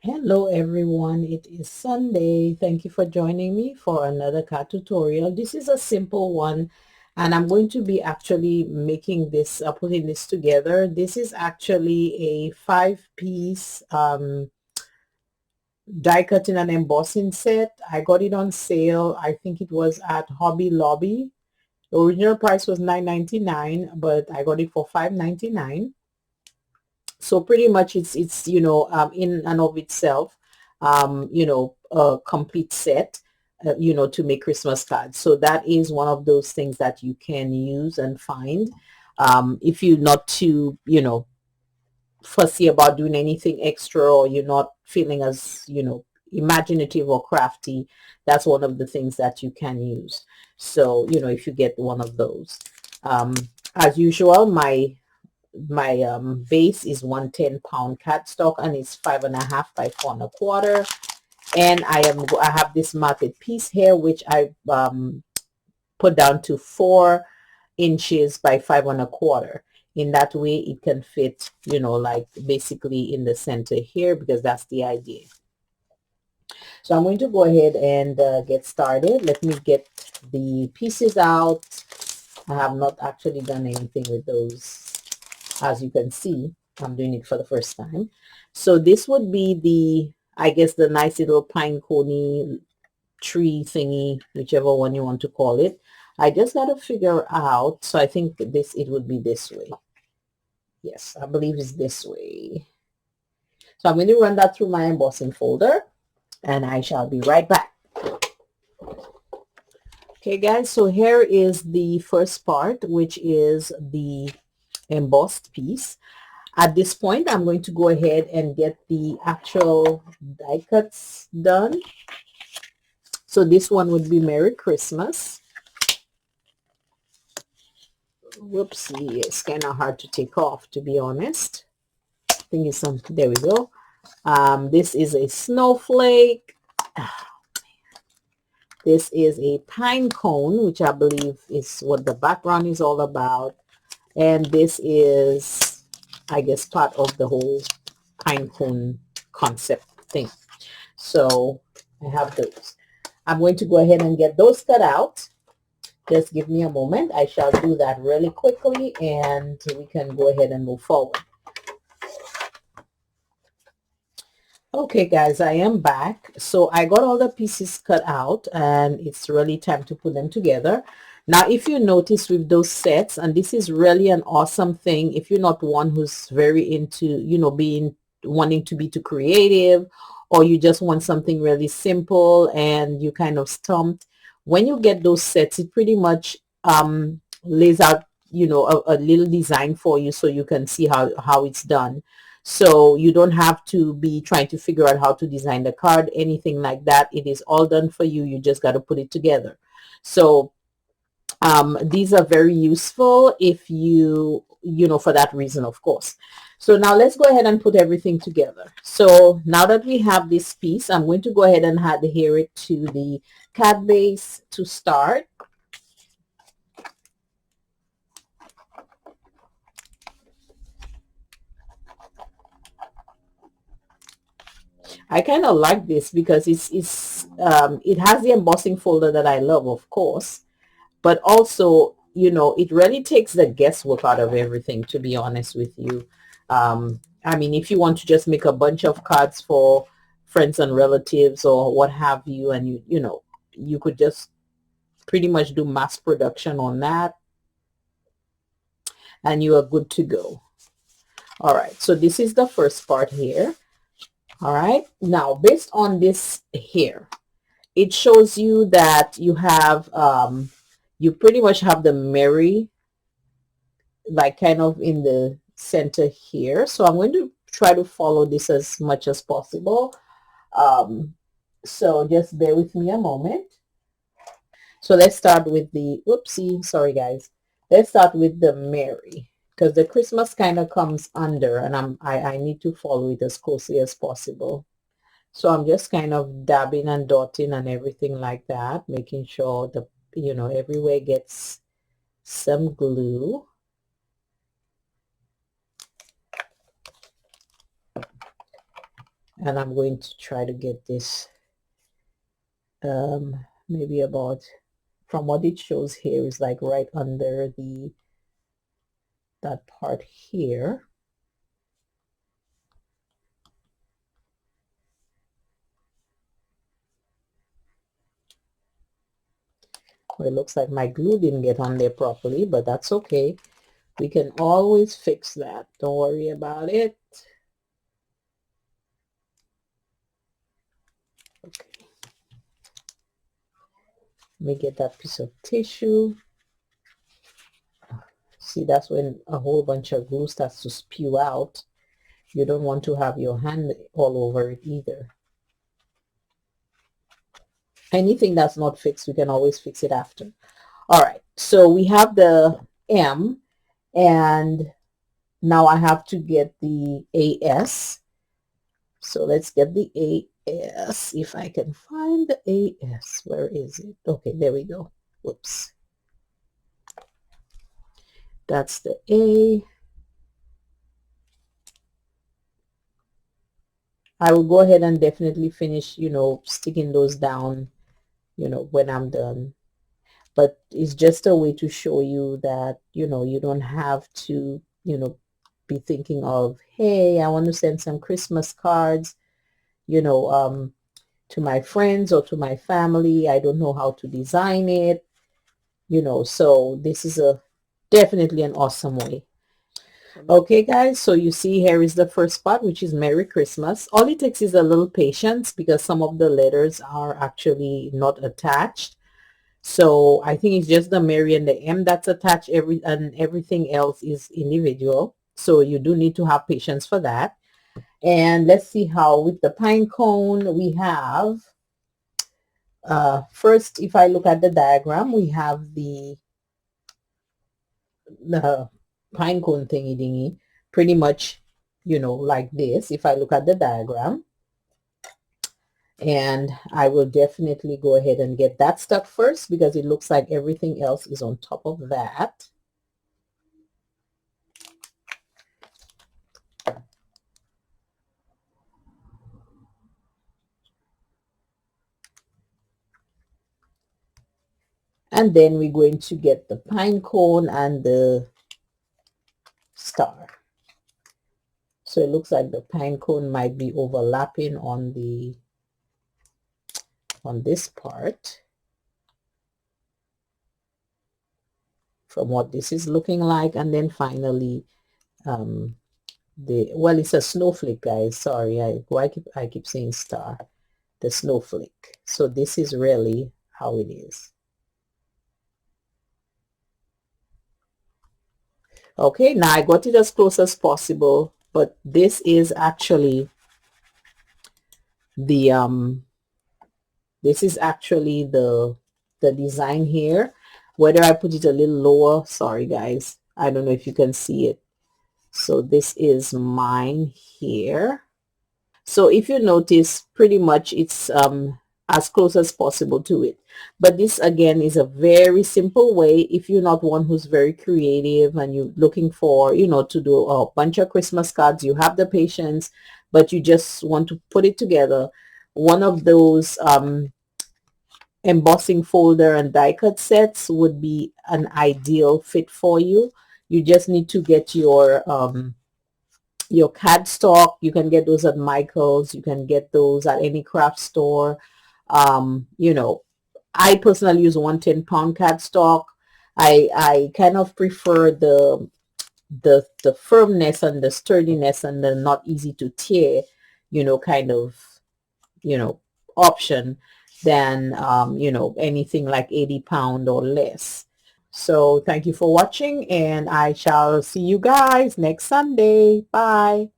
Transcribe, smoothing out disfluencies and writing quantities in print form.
Hello everyone, it is Sunday. Thank you for joining me for another card tutorial. This is a simple one and I'm going to be actually making this, putting this together. This is actually a 5-piece die cutting and embossing set. I got it on sale. I think it was at Hobby Lobby. The original price was $9.99, but I got it for $5.99. So pretty much it's in and of itself a complete set to make Christmas cards. So that is one of those things that you can use and find if you're not too fussy about doing anything extra, or you're not feeling as imaginative or crafty. That's one of the things that you can use. So if you get one of those, um, as usual, my base is 110-pound cardstock and it's 5.5 by 4.25, and I have this marked piece here which I put down to 4 inches by 5.25. In that way it can fit like basically in the center here, because that's the idea. So I'm going to go ahead and get started. Let me get the pieces out. I have not actually done anything with those. As you can see, I'm doing it for the first time. So this would be I guess the nice little pine coney tree thingy, whichever one you want to call it. I just got to figure out. So I think it would be this way. Yes, I believe it's this way. So I'm going to run that through my embossing folder and I shall be right back. Okay guys, so here is the first part, which is the embossed piece. At this point, I'm going to go ahead and get the actual die cuts done. So this one would be Merry Christmas. Whoopsie, it's kind of hard to take off, to be honest. I think it's some, there we go. This is a snowflake. This is a pine cone, which I believe is what the background is all about. And this is, I guess, part of the whole pine cone concept thing. So I have those. I'm going to go ahead and get those cut out. Just give me a moment. I shall do that really quickly and we can go ahead and move forward. Okay guys, I am back. So I got all the pieces cut out and it's really time to put them together. Now if you notice with those sets, and this is really an awesome thing if you're not one who's very into wanting to be too creative, or you just want something really simple and you kind of stumped, when you get those sets, it pretty much lays out a little design for you so you can see how it's done. So you don't have to be trying to figure out how to design the card, anything like that. It is all done for you. You just got to put it together. So these are very useful if for that reason, of course. So now let's go ahead and put everything together. So now that we have this piece, I'm going to go ahead and adhere it to the card base to start. I kind of like this because it has the embossing folder that I love, of course, but also it really takes the guesswork out of everything, to be honest with you. I mean, if you want to just make a bunch of cards for friends and relatives or what have you, and you could just pretty much do mass production on that and you are good to go. All right, so this is the first part here. All right, now based on this here, it shows you that you have you pretty much have the Merry like kind of in the center here. So I'm going to try to follow this as much as possible. So just bear with me a moment. So let's start with the, whoopsie, sorry guys. Let's start with the Merry, because the Christmas kind of comes under, and I need to follow it as closely as possible. So I'm just kind of dabbing and dotting and everything like that, making sure the everywhere gets some glue. And I'm going to try to get this maybe about, from what it shows here, is like right under the that part here. Well, it looks like my glue didn't get on there properly, but that's okay. We can always fix that. Don't worry about it. Okay. Let me get that piece of tissue. See, that's when a whole bunch of glue starts to spew out. You don't want to have your hand all over it either. Anything that's not fixed, we can always fix it after. All right, so we have the M, and now I have to get the AS. So let's get the AS. If I can find the AS, where is it? Okay, there we go. Whoops. That's the A. I will go ahead and definitely finish, sticking those down, when I'm done. But it's just a way to show you that, you don't have to, be thinking of, hey, I want to send some Christmas cards, to my friends or to my family. I don't know how to design it, so this is definitely an awesome way. Okay, guys, so you see here is the first part, which is Merry Christmas. All it takes is a little patience because some of the letters are actually not attached. So I think it's just the Merry and the M that's attached, and everything else is individual. So you do need to have patience for that. And let's see how with the pine cone we have, first, if I look at the diagram, we have the pine cone thingy dingy pretty much, like this. If I look at the diagram, and I will definitely go ahead and get that stuck first because it looks like everything else is on top of that. And then we're going to get the pine cone and the star. So it looks like the pine cone might be overlapping on this part from what this is looking like. And then finally, well, it's a snowflake, guys. Sorry, I keep saying star. The snowflake. So this is really how it is. Okay, now I got it as close as possible, but this is actually the the design here. Whether I put it a little lower, sorry guys, I don't know if you can see it. So this is mine here. So if you notice, pretty much it's as close as possible to it. But this again is a very simple way. If you're not one who's very creative and you're looking for, to do a bunch of Christmas cards, you have the patience, but you just want to put it together. One of those embossing folder and die cut sets would be an ideal fit for you. You just need to get your cardstock. You can get those at Michael's. You can get those at any craft store. I personally use 110-pound cardstock. I kind of prefer the firmness and the sturdiness and the not easy to tear, kind of, option than, anything like 80-pound or less. So thank you for watching, and I shall see you guys next Sunday. Bye.